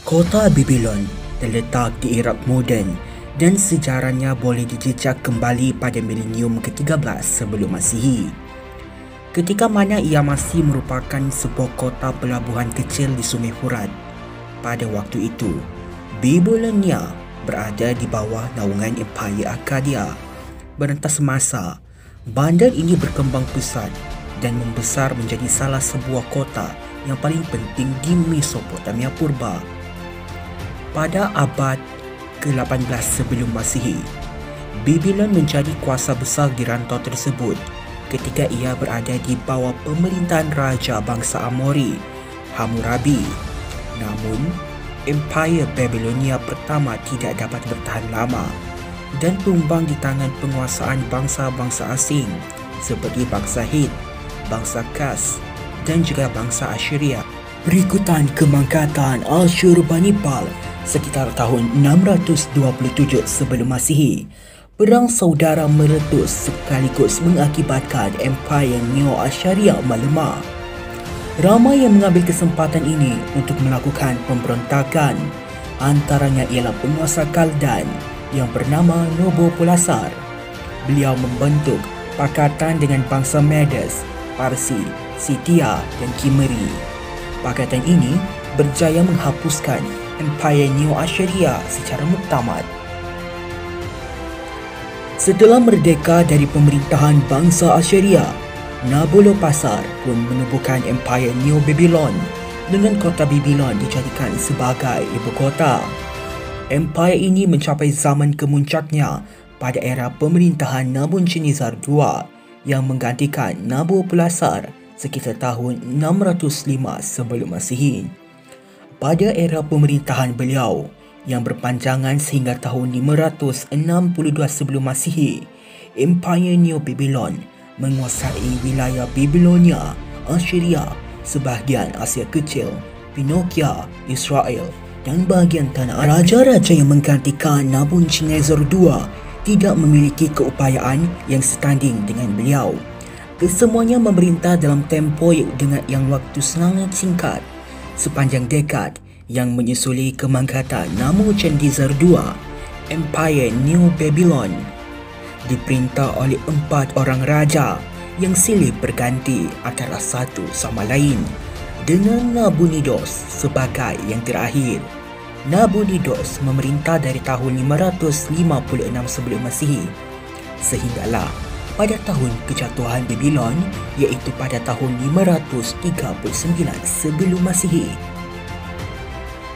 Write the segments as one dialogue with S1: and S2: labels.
S1: Kota Babylon terletak di Iraq moden dan sejarahnya boleh dijejak kembali pada milenium ke-13 sebelum Masihi. Ketika mana ia masih merupakan sebuah kota pelabuhan kecil di Sungai Furat. Pada waktu itu, Babylonia berada di bawah naungan Empire Akkadia. Berentas masa, bandar ini berkembang pesat dan membesar menjadi salah sebuah kota yang paling penting di Mesopotamia Purba. Pada abad ke-18 sebelum Masihi, Babylon menjadi kuasa besar di rantau tersebut ketika ia berada di bawah pemerintahan Raja bangsa Amori, Hammurabi. Namun, Empire Babylonia pertama tidak dapat bertahan lama dan tumbang di tangan penguasaan bangsa-bangsa asing seperti bangsa Hittite, bangsa Kas dan juga bangsa Assyria. Berikutan kemangkatan Ashurbanipal sekitar tahun 627 sebelum Masihi. Perang saudara meletus sekaligus mengakibatkan Empire Neo-Assyria melemah. Ramai yang mengambil kesempatan ini untuk melakukan pemberontakan. Antaranya ialah penguasa Kaldan yang bernama Nabopolassar. Beliau membentuk pakatan dengan bangsa Medes, Parsi, Scythia dan Kimeri. Pakatan ini berjaya menghapuskan Empire Neo-Assyria secara muktamad. Setelah merdeka dari pemerintahan bangsa Assyria, Nabopolassar pun menubuhkan Empire Neo-Babylon dengan kota Babylon dijadikan sebagai ibu kota. Empire ini mencapai zaman kemuncaknya pada era pemerintahan Nabonidus II yang menggantikan Nabopolassar sekitar tahun 605 sebelum Masihi. Pada era pemerintahan beliau yang berpanjangan sehingga tahun 562 sebelum Masihi, Empire Neo-Babylon menguasai wilayah Babylonia, Assyria, sebahagian Asia Kecil, Phoenicia, Israel dan bahagian tanah. Raja-raja yang menggantikan Nabonidus II tidak memiliki keupayaan yang setanding dengan beliau. Kesemuanya memerintah dalam tempoh yang waktu sangat singkat. Sepanjang dekad yang menyusuli kemangkatan Nabonidus II, Empire Neo-Babylon diperintah oleh 4 orang raja yang silih berganti antara satu sama lain, dengan Nabonidus sebagai yang terakhir. Nabonidus memerintah dari tahun 556 sebelum Masihi sehinggalah pada tahun kejatuhan Babylon, iaitu pada tahun 539 sebelum Masihi.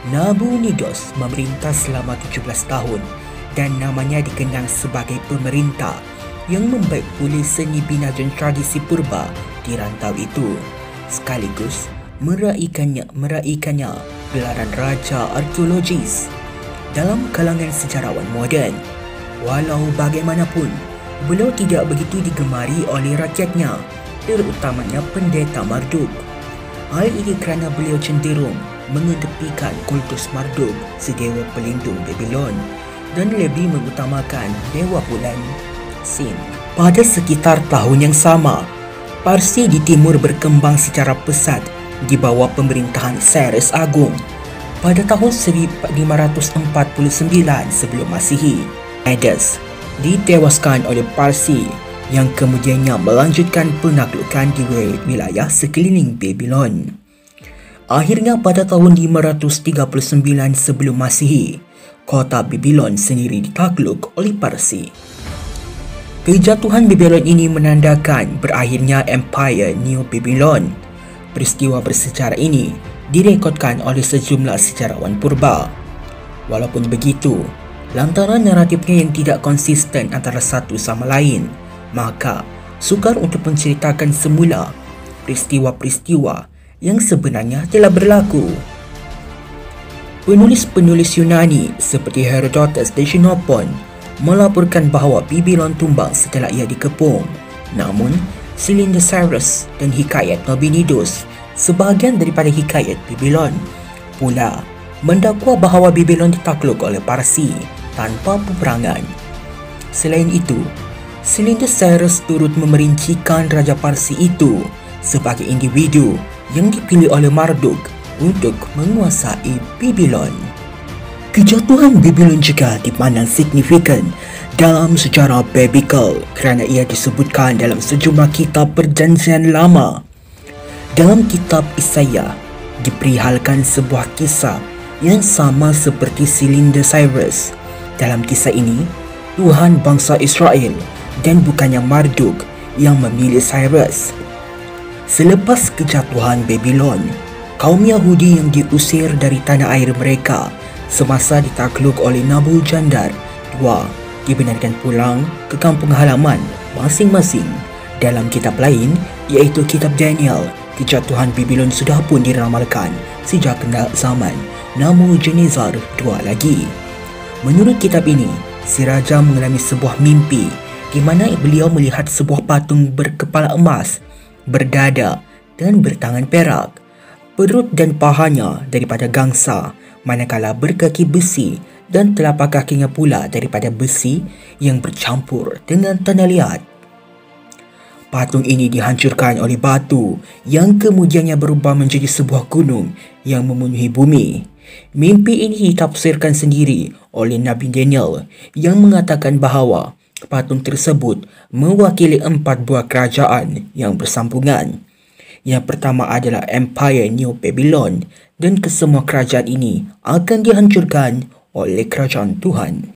S1: Nabonidus memerintah selama 17 tahun dan namanya dikenang sebagai pemerintah yang membaik pulih seni bina dan tradisi purba di rantau itu, sekaligus meraihkannya gelaran Raja Arkeologis dalam kalangan sejarawan moden. Walau bagaimanapun, beliau tidak begitu digemari oleh rakyatnya, terutamanya pendeta Marduk. Hal ini kerana beliau cenderung mengedepikan kultus Marduk, sedewa pelindung Babylon, dan lebih mengutamakan dewa bulan, Sin. Pada sekitar tahun yang sama, Parsi di timur berkembang secara pesat di bawah pemerintahan Cyrus Agung. Pada tahun 549 sebelum Masihi, Medes ditewaskan oleh Parsi yang kemudiannya melanjutkan penaklukan di wilayah sekeliling Babylon. Akhirnya pada tahun 539 sebelum Masihi, kota Babylon sendiri ditakluk oleh Parsi. Kejatuhan Babylon ini menandakan berakhirnya Empire Neo-Babylon. Peristiwa bersejarah ini direkodkan oleh sejumlah sejarawan purba. Walaupun begitu, lantaran naratifnya yang tidak konsisten antara satu sama lain, maka sukar untuk menceritakan semula peristiwa-peristiwa yang sebenarnya telah berlaku. Penulis-penulis Yunani seperti Herodotus dan Xenophon melaporkan bahawa Babylon tumbang setelah ia dikepung. Namun, Cyrus dan hikayat Nabonidus, sebahagian daripada hikayat Babylon, pula mendakwa bahawa Babylon ditakluk oleh Parsi tanpa peperangan. Selain itu, Silinder Cyrus turut memerincikan Raja Parsi itu sebagai individu yang dipilih oleh Marduk untuk menguasai Babylon. Kejatuhan Babylon juga dipandang signifikan dalam sejarah biblical kerana ia disebutkan dalam sejumlah kitab Perjanjian Lama. Dalam kitab Isaiah diperihalkan sebuah kisah yang sama seperti Silinder Cyrus. Dalam kisah ini, Tuhan bangsa Israel dan bukannya Marduk yang memilih Cyrus. Selepas kejatuhan Babylon, kaum Yahudi yang diusir dari tanah air mereka semasa ditakluk oleh Nabuljandar II dibenarkan pulang ke kampung halaman masing-masing. Dalam kitab lain, iaitu kitab Daniel, kejatuhan Babylon sudah pun diramalkan sejak zaman Nabukadnezar II lagi. Menurut kitab ini, si raja mengalami sebuah mimpi di mana beliau melihat sebuah patung berkepala emas, berdada dan bertangan perak. Perut dan pahanya daripada gangsa, manakala berkaki besi dan telapak kakinya pula daripada besi yang bercampur dengan tanah liat. Patung ini dihancurkan oleh batu yang kemudiannya berubah menjadi sebuah gunung yang memenuhi bumi. Mimpi ini ditafsirkan sendiri oleh Nabi Daniel yang mengatakan bahawa patung tersebut mewakili 4 buah kerajaan yang bersambungan. Yang pertama adalah Empire New Babylon, dan kesemua kerajaan ini akan dihancurkan oleh kerajaan Tuhan.